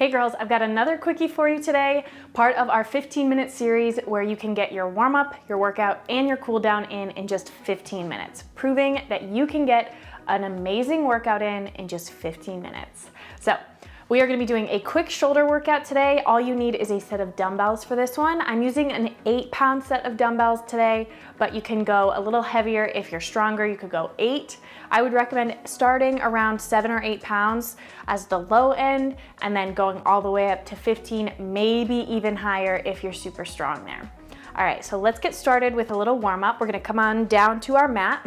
Hey girls, I've got another quickie for you today, part of our 15-minute series where you can get your warm-up, your workout, and your cool down in just 15 minutes, proving that you can get an amazing workout in just 15 minutes. So we are gonna be doing a quick shoulder workout today. All you need is a set of dumbbells for this one. I'm using an 8-pound set of dumbbells today, but you can go a little heavier if you're stronger. You could go 8. I would recommend starting around 7 or 8 pounds as the low end, and then going all the way up to 15, maybe even higher if you're super strong there. All right, so let's get started with a little warm up. We're gonna come on down to our mat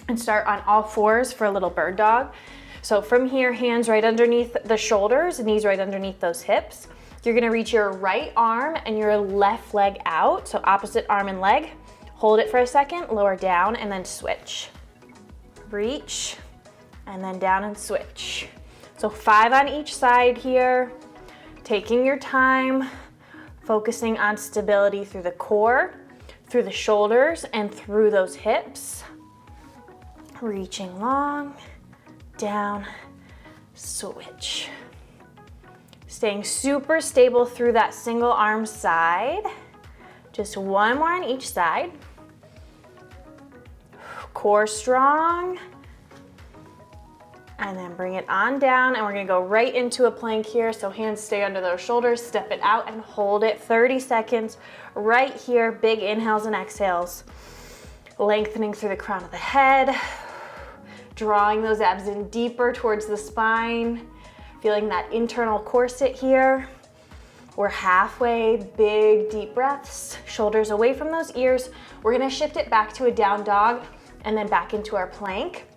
and start on all fours for a little bird dog. So from here, hands right underneath the shoulders, knees right underneath those hips. You're gonna reach your right arm and your left leg out, so opposite arm and leg. Hold it for a second, lower down, and then switch. Reach, and then down and switch. So 5 on each side here, taking your time, focusing on stability through the core, through the shoulders, and through those hips. Reaching long, down, switch. Staying super stable through that single arm side. Just one more on each side. Core strong. And then bring it on down, and we're gonna go right into a plank here. So hands stay under those shoulders, step it out and hold it 30 seconds right here. Big inhales and exhales. Lengthening through the crown of the head. Drawing those abs in deeper towards the spine. Feeling that internal corset here. We're halfway, big deep breaths. Shoulders away from those ears. We're gonna shift it back to a down dog and then back into our plank.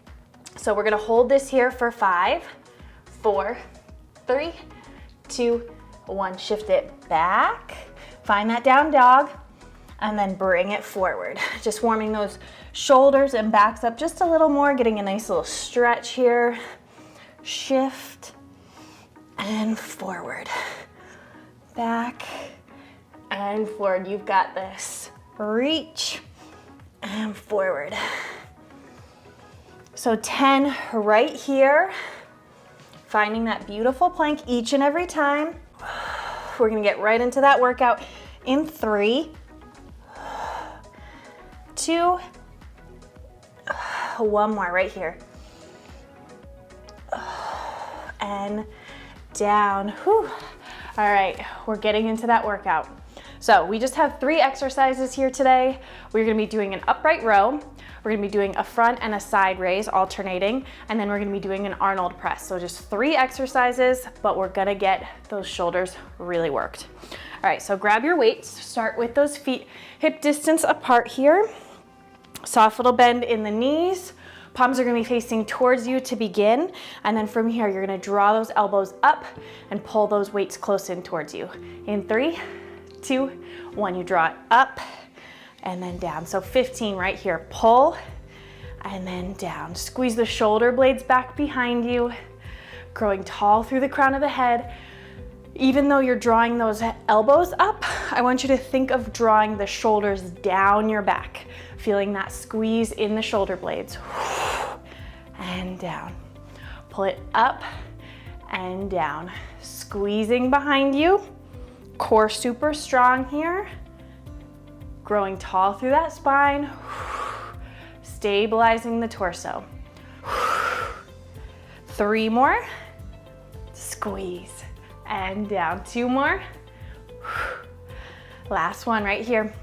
So we're gonna hold this here for 5, 4, 3, 2, 1. Shift it back. Find that down dog and then bring it forward. Just warming those shoulders and backs up just a little more, getting a nice little stretch here. Shift and forward. Back and forward. You've got this. Reach and forward. So 10 right here. Finding that beautiful plank each and every time. We're gonna get right into that workout in 3, 2, 1 more right here. And down. Whew. All right, we're getting into that workout. So we just have 3 exercises here today. We're gonna be doing an upright row. We're gonna be doing a front and a side raise alternating, and then we're gonna be doing an Arnold press. So just 3 exercises, but we're gonna get those shoulders really worked. All right, so grab your weights. Start with those feet hip distance apart here. Soft little bend in the knees. Palms are gonna be facing towards you to begin, and then from here, you're gonna draw those elbows up and pull those weights close in towards you. In 3, 2, 1, you draw it up and then down. So 15 right here, pull and then down. Squeeze the shoulder blades back behind you, growing tall through the crown of the head. Even though you're drawing those elbows up, I want you to think of drawing the shoulders down your back, feeling that squeeze in the shoulder blades. And down. Pull it up and down. Squeezing behind you. Core super strong here. Growing tall through that spine. Stabilizing the torso. 3 more. Squeeze. And down. 2 more. Last one right here.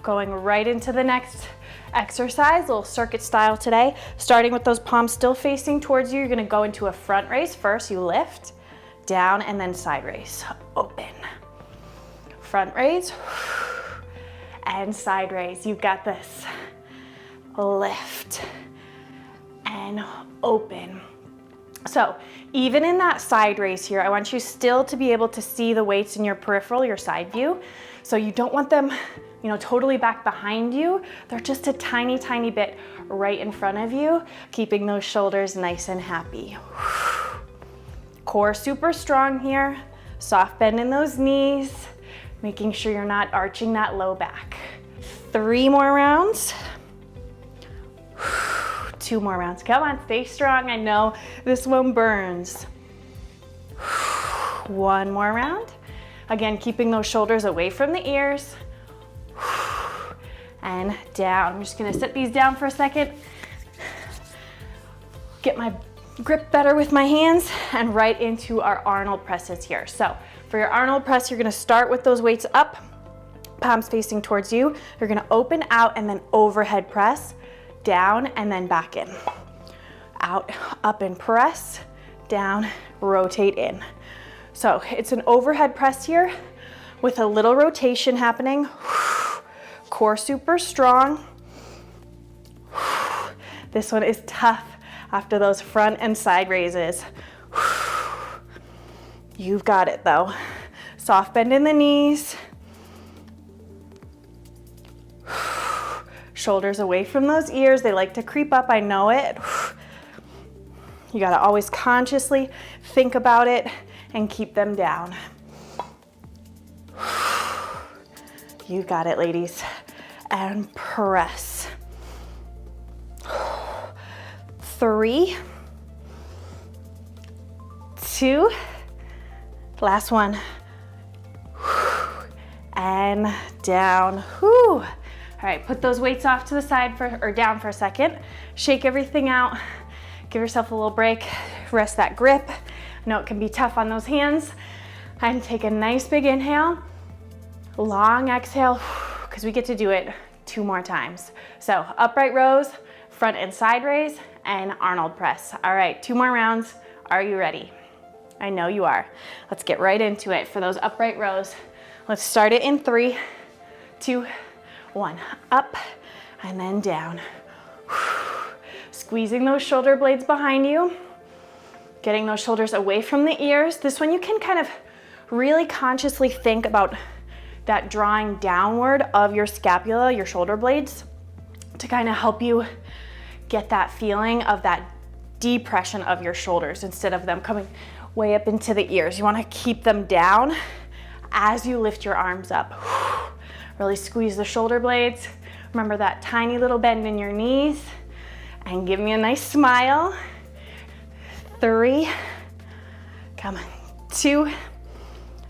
Going right into the next exercise, little circuit style today. Starting with those palms still facing towards you, you're gonna go into a front raise first. You lift, down, and then side raise. Open. Front raise, and side raise. You've got this. Lift, and open. So even in that side raise here, I want you still to be able to see the weights in your peripheral, your side view. So you don't want them, totally back behind you. They're just a tiny, tiny bit right in front of you, keeping those shoulders nice and happy. Core super strong here. Soft bend in those knees, making sure you're not arching that low back. 3 more rounds. 2 more rounds. Come on, stay strong. I know this one burns. One more round. Again, keeping those shoulders away from the ears. And down. I'm just gonna set these down for a second. Get my grip better with my hands and right into our Arnold presses here. So for your Arnold press, you're gonna start with those weights up, palms facing towards you. You're gonna open out and then overhead press, down and then back in. Out, up and press, down, rotate in. So it's an overhead press here with a little rotation happening. Core super strong. This one is tough after those front and side raises. You've got it though. Soft bend in the knees. Shoulders away from those ears. They like to creep up, I know it. You gotta always consciously think about it and keep them down. You got it, ladies. And press. 3, 2, last one. And down. Whew. All right, put those weights off to the side or down for a second. Shake everything out. Give yourself a little break. Rest that grip. I know it can be tough on those hands. And take a nice big inhale. Long exhale, because we get to do it 2 more times. So upright rows, front and side raise, and Arnold press. All right, 2 more rounds. Are you ready? I know you are. Let's get right into it for those upright rows. Let's start it in 3, 2, 1. Up and then down. Squeezing those shoulder blades behind you. Getting those shoulders away from the ears. This one you can kind of really consciously think about that drawing downward of your scapula, your shoulder blades, to kind of help you get that feeling of that depression of your shoulders instead of them coming way up into the ears. You want to keep them down as you lift your arms up. Really squeeze the shoulder blades. Remember that tiny little bend in your knees and give me a nice smile. 3, come on, 2,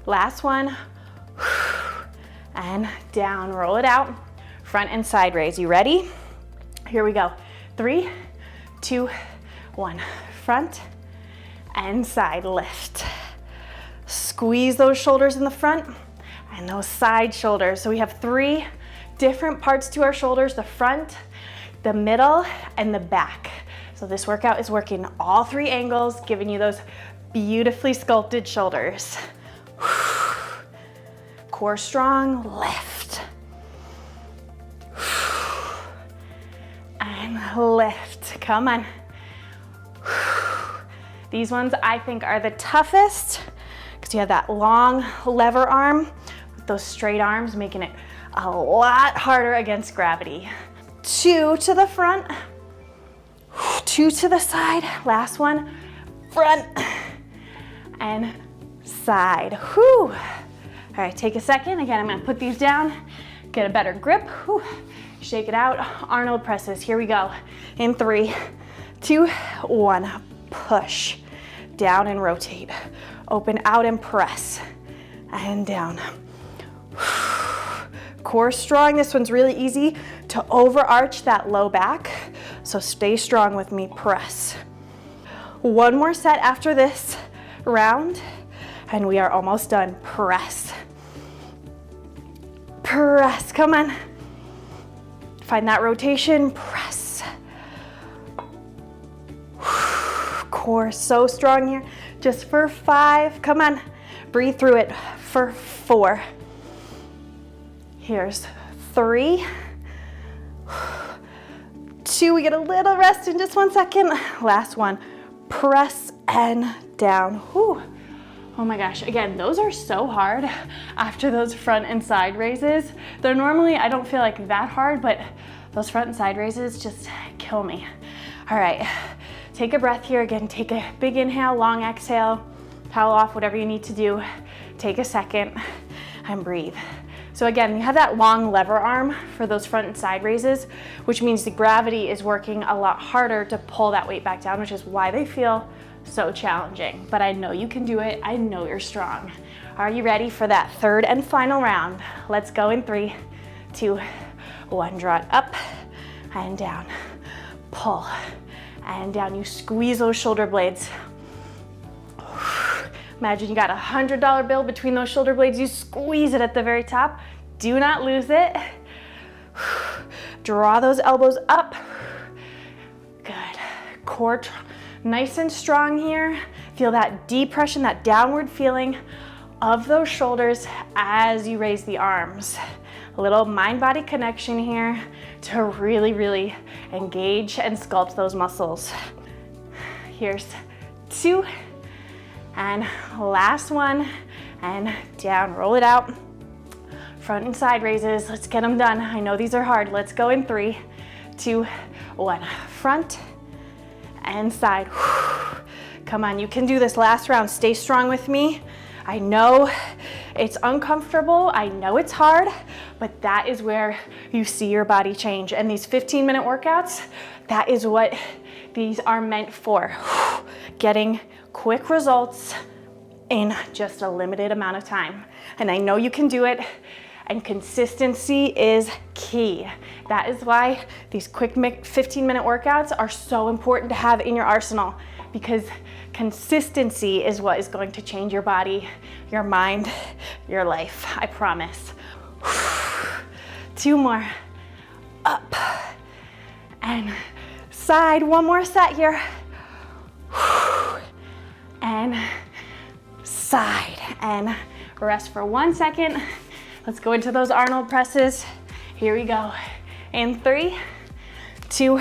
last one. And down, roll it out. Front and side raise. You ready? Here we go. 3, 2, 1. Front and side lift. Squeeze those shoulders in the front and those side shoulders. So we have 3 different parts to our shoulders: the front, the middle, and the back. So this workout is working all 3 angles, giving you those beautifully sculpted shoulders. Core strong, lift. And lift, come on. These ones I think are the toughest because you have that long lever arm with those straight arms, making it a lot harder against gravity. 2 to the front, 2 to the side, last one, front and side. Whew. All right, take a second. Again, I'm gonna put these down, get a better grip. Whew. Shake it out. Arnold presses, here we go. In 3, 2, 1, push. Down and rotate. Open out and press. And down. Core strong. This one's really easy to overarch that low back. So stay strong with me, press. 1 more set after this round, and we are almost done. Press. Press, come on. Find that rotation, press. Core so strong here. Just for 5, come on. Breathe through it for 4. Here's 3. 2, we get a little rest in just 1 second. Last one, press and down. Whew. Oh my gosh, again, those are so hard after those front and side raises. They're normally, I don't feel like that hard, but those front and side raises just kill me. All right, take a breath here. Again, take a big inhale, long exhale, towel off, whatever you need to do. Take a second and breathe. So again, you have that long lever arm for those front and side raises, which means the gravity is working a lot harder to pull that weight back down, which is why they feel so challenging, but I know you can do it. I know you're strong. Are you ready for that third and final round? Let's go in 3, 2, 1. Draw it up and down. Pull and down. You squeeze those shoulder blades. Imagine you got a $100 bill between those shoulder blades. You squeeze it at the very top. Do not lose it. Draw those elbows up. Good. Core nice and strong here. Feel that depression, that downward feeling of those shoulders as you raise the arms. A little mind-body connection here to really, really engage and sculpt those muscles. Here's 2, and last one, and down, roll it out. Front and side raises, let's get them done. I know these are hard. Let's go in 3, 2, 1. Front and side. Come on, you can do this last round. Stay strong with me. I know it's uncomfortable, I know it's hard, but that is where you see your body change. And these 15-minute workouts, that is what these are meant for. Getting quick results in just a limited amount of time. And I know you can do it, and consistency is key. That is why these quick 15-minute workouts are so important to have in your arsenal, because consistency is what is going to change your body, your mind, your life, I promise. 2 more. Up and side. 1 more set here. And side. And rest for 1 second. Let's go into those Arnold presses. Here we go. In 3, 2,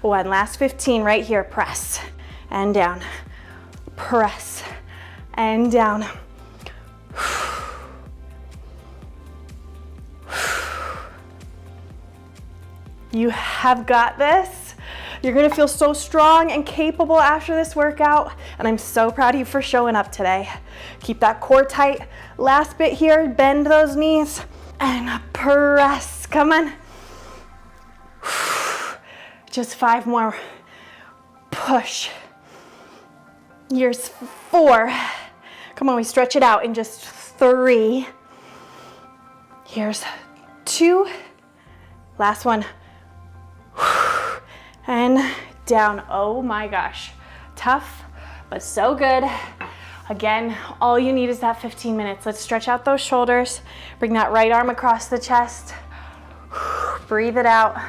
1. Last 15 right here. Press and down. Press and down. You have got this. You're gonna feel so strong and capable after this workout, and I'm so proud of you for showing up today. Keep that core tight. Last bit here, bend those knees and press. Come on. Just 5 more. Push. Here's 4. Come on, we stretch it out in just 3. Here's 2. Last one. And down. Oh my gosh. Tough, but so good. Again, all you need is that 15 minutes. Let's stretch out those shoulders. Bring that right arm across the chest. Breathe it out.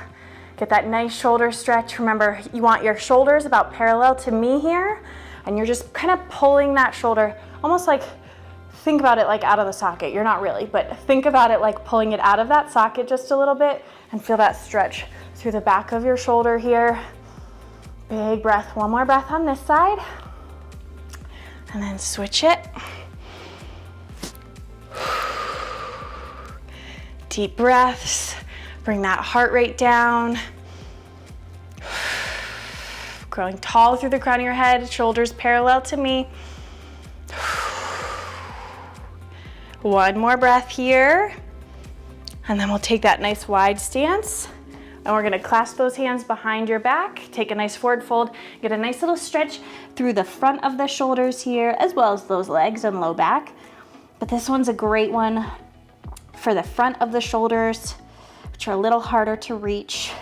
Get that nice shoulder stretch. Remember, you want your shoulders about parallel to me here. And you're just kind of pulling that shoulder, almost like, think about it like out of the socket. You're not really, but think about it like pulling it out of that socket just a little bit, and feel that stretch through the back of your shoulder here. Big breath. 1 more breath on this side. And then switch it. Deep breaths. Bring that heart rate down. Growing tall through the crown of your head, shoulders parallel to me. 1 more breath here. And then we'll take that nice wide stance. And we're gonna clasp those hands behind your back, take a nice forward fold, get a nice little stretch through the front of the shoulders here, as well as those legs and low back. But this one's a great one for the front of the shoulders, which are a little harder to reach.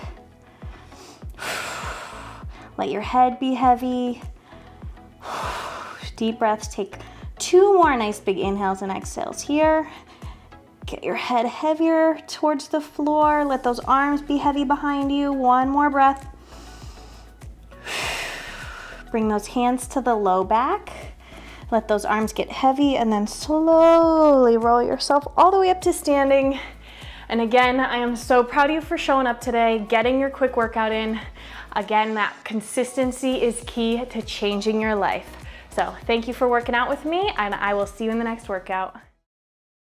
Let your head be heavy. Deep breaths. Take 2 more nice big inhales and exhales here. Get your head heavier towards the floor. Let those arms be heavy behind you. 1 more breath. Bring those hands to the low back. Let those arms get heavy, and then slowly roll yourself all the way up to standing. And again, I am so proud of you for showing up today, getting your quick workout in. Again, that consistency is key to changing your life. So thank you for working out with me, and I will see you in the next workout.